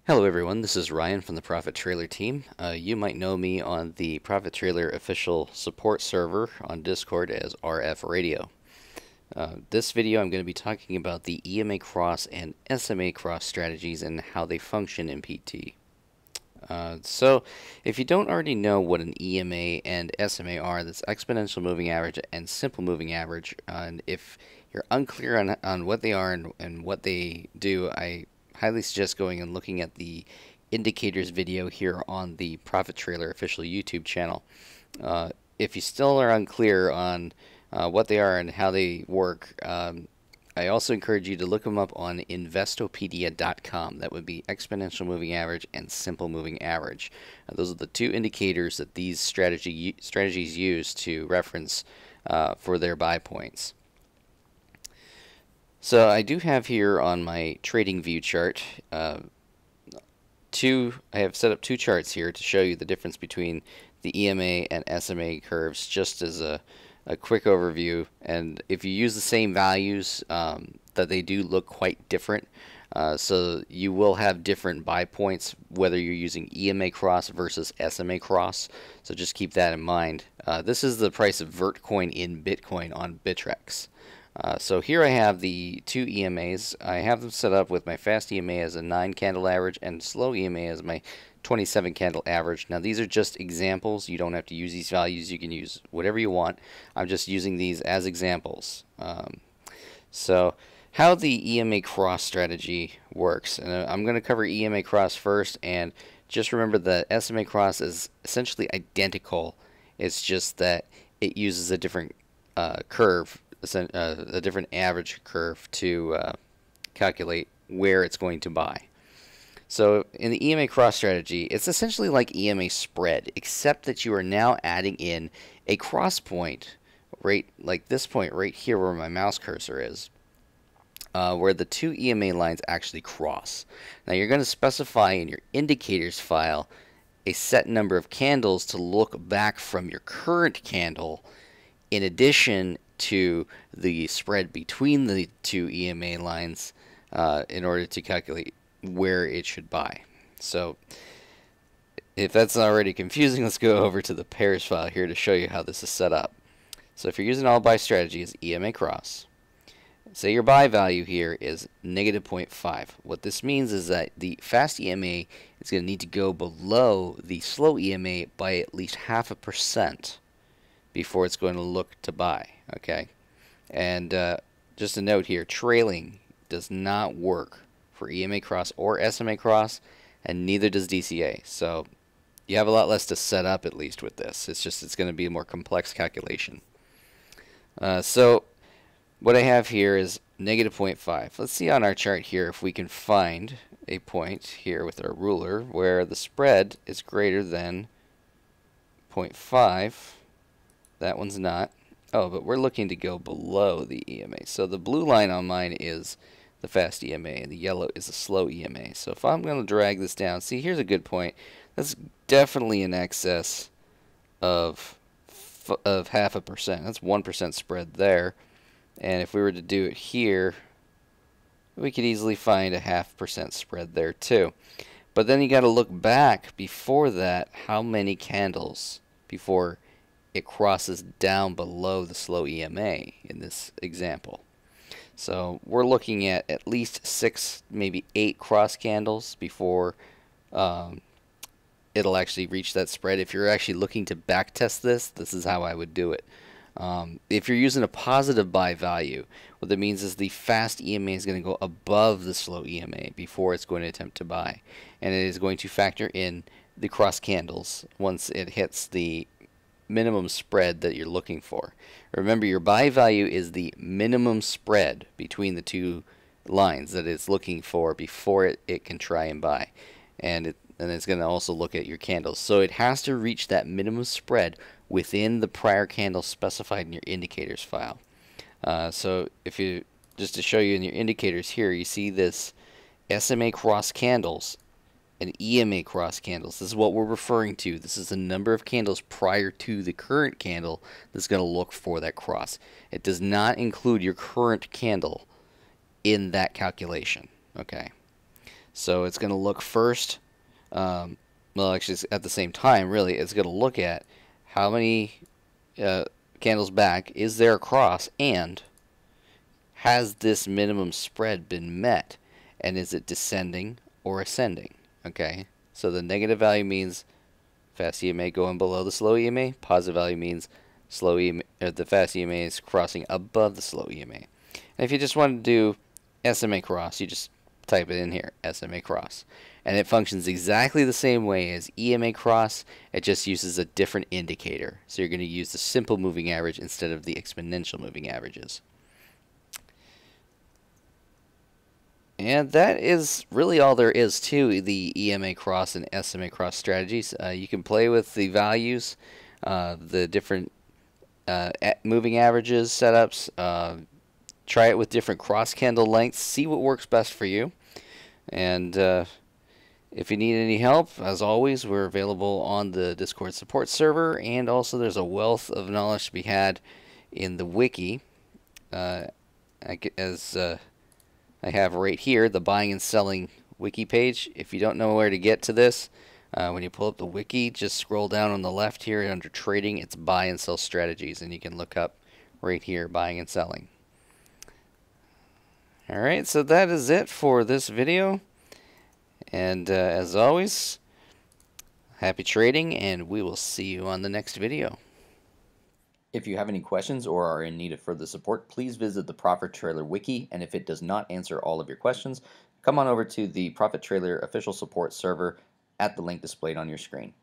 Hello everyone, this is Ryan from the ProfitTrailer team. You might know me on the ProfitTrailer official support server on Discord as RF Radio. This video I'm going to be talking about the EMA cross and SMA cross strategies and how they function in PT. So if you don't already know what an EMA and SMA are, that's exponential moving average and simple moving average, and if you're unclear on what they are and what they do, I highly suggest going and looking at the indicators video here on the ProfitTrailer official YouTube channel. If you still are unclear on what they are and how they work, I also encourage you to look them up on investopedia.com. That would be exponential moving average and simple moving average. Those are the two indicators that these strategies use to reference for their buy points. So I do have here on my trading view chart I have set up two charts here to show you the difference between the EMA and SMA curves, just as a quick overview. And if you use the same values, that they do look quite different. So you will have different buy points whether you're using EMA cross versus SMA cross. So just keep that in mind. This is the price of Vertcoin in Bitcoin on Bittrex. So here I have the two EMAs. I have them set up with my fast EMA as a 9 candle average and slow EMA as my 27 candle average. Now these are just examples. You don't have to use these values. You can use whatever you want. I'm just using these as examples. So how the EMA cross strategy works. And I'm going to cover EMA cross first, and just remember that SMA cross is essentially identical. It's just that it uses a different curve, a different average curve to calculate where it's going to buy. So in the EMA cross strategy, it's essentially like EMA spread, except that you are now adding in a cross point, right, like this point right here where my mouse cursor is, where the two EMA lines actually cross. Now you're going to specify in your indicators file a set number of candles to look back from your current candle, in addition to the spread between the two EMA lines, in order to calculate where it should buy. So if that's already confusing, let's go over to the pairs file here to show you how this is set up. So if you're using all buy strategy as EMA cross, say your buy value here is -0.5. What this means is that the fast EMA is going to need to go below the slow EMA by at least 0.5% before it's going to look to buy. Okay, and just a note here, trailing does not work for EMA cross or SMA cross, and neither does DCA. So you have a lot less to set up, at least with this. It's going to be a more complex calculation. So what I have here is -0.5. Let's see on our chart here if we can find a point here with our ruler where the spread is greater than 0.5. That one's not. Oh, but we're looking to go below the EMA. So the blue line on mine is the fast EMA, and the yellow is the slow EMA. So if I'm going to drag this down, see, here's a good point. That's definitely in excess of 0.5%. That's 1% spread there. And if we were to do it here, we could easily find a 0.5% spread there too. But then you got to look back before that, how many candles before it crosses down below the slow EMA in this example. So we're looking at least 6, maybe 8 cross candles before it'll actually reach that spread. If you're actually looking to backtest this, this is how I would do it. If you're using a positive buy value, what that means is the fast EMA is going to go above the slow EMA before it's going to attempt to buy. And it is going to factor in the cross candles once it hits the minimum spread that you're looking for. Remember, your buy value is the minimum spread between the two lines that it's looking for before it can try and buy. And it's going to also look at your candles. So it has to reach that minimum spread within the prior candle specified in your indicators file. So if you, just to show you in your indicators here, you see this SMA cross candles and EMA cross candles. This is what we're referring to. This is the number of candles prior to the current candle that's going to look for that cross. It does not include your current candle in that calculation. Okay. So it's going to look first, well, actually, it's at the same time, really, it's going to look at how many candles back is there across, and has this minimum spread been met, and is it descending or ascending? Okay, so the negative value means fast EMA going below the slow EMA. Positive value means slow EMA, the fast EMA is crossing above the slow EMA. And if you just want to do SMA cross, you just type it in here, SMA cross. And it functions exactly the same way as EMA cross. It just uses a different indicator. So you're going to use the simple moving average instead of the exponential moving averages. And that is really all there is to the EMA cross and SMA cross strategies. You can play with the values, the different moving averages setups. Try it with different cross candle lengths. See what works best for you. And if you need any help, as always, we're available on the Discord support server. And also there's a wealth of knowledge to be had in the Wiki. As I have right here, the buying and selling Wiki page. If you don't know where to get to this, when you pull up the Wiki, just scroll down on the left here under trading. It's buy and sell strategies, and you can look up right here, buying and selling. Alright, so that is it for this video. And as always, happy trading, and we will see you on the next video. If you have any questions or are in need of further support, please visit the ProfitTrailer Wiki, and if it does not answer all of your questions, come on over to the ProfitTrailer official support server at the link displayed on your screen.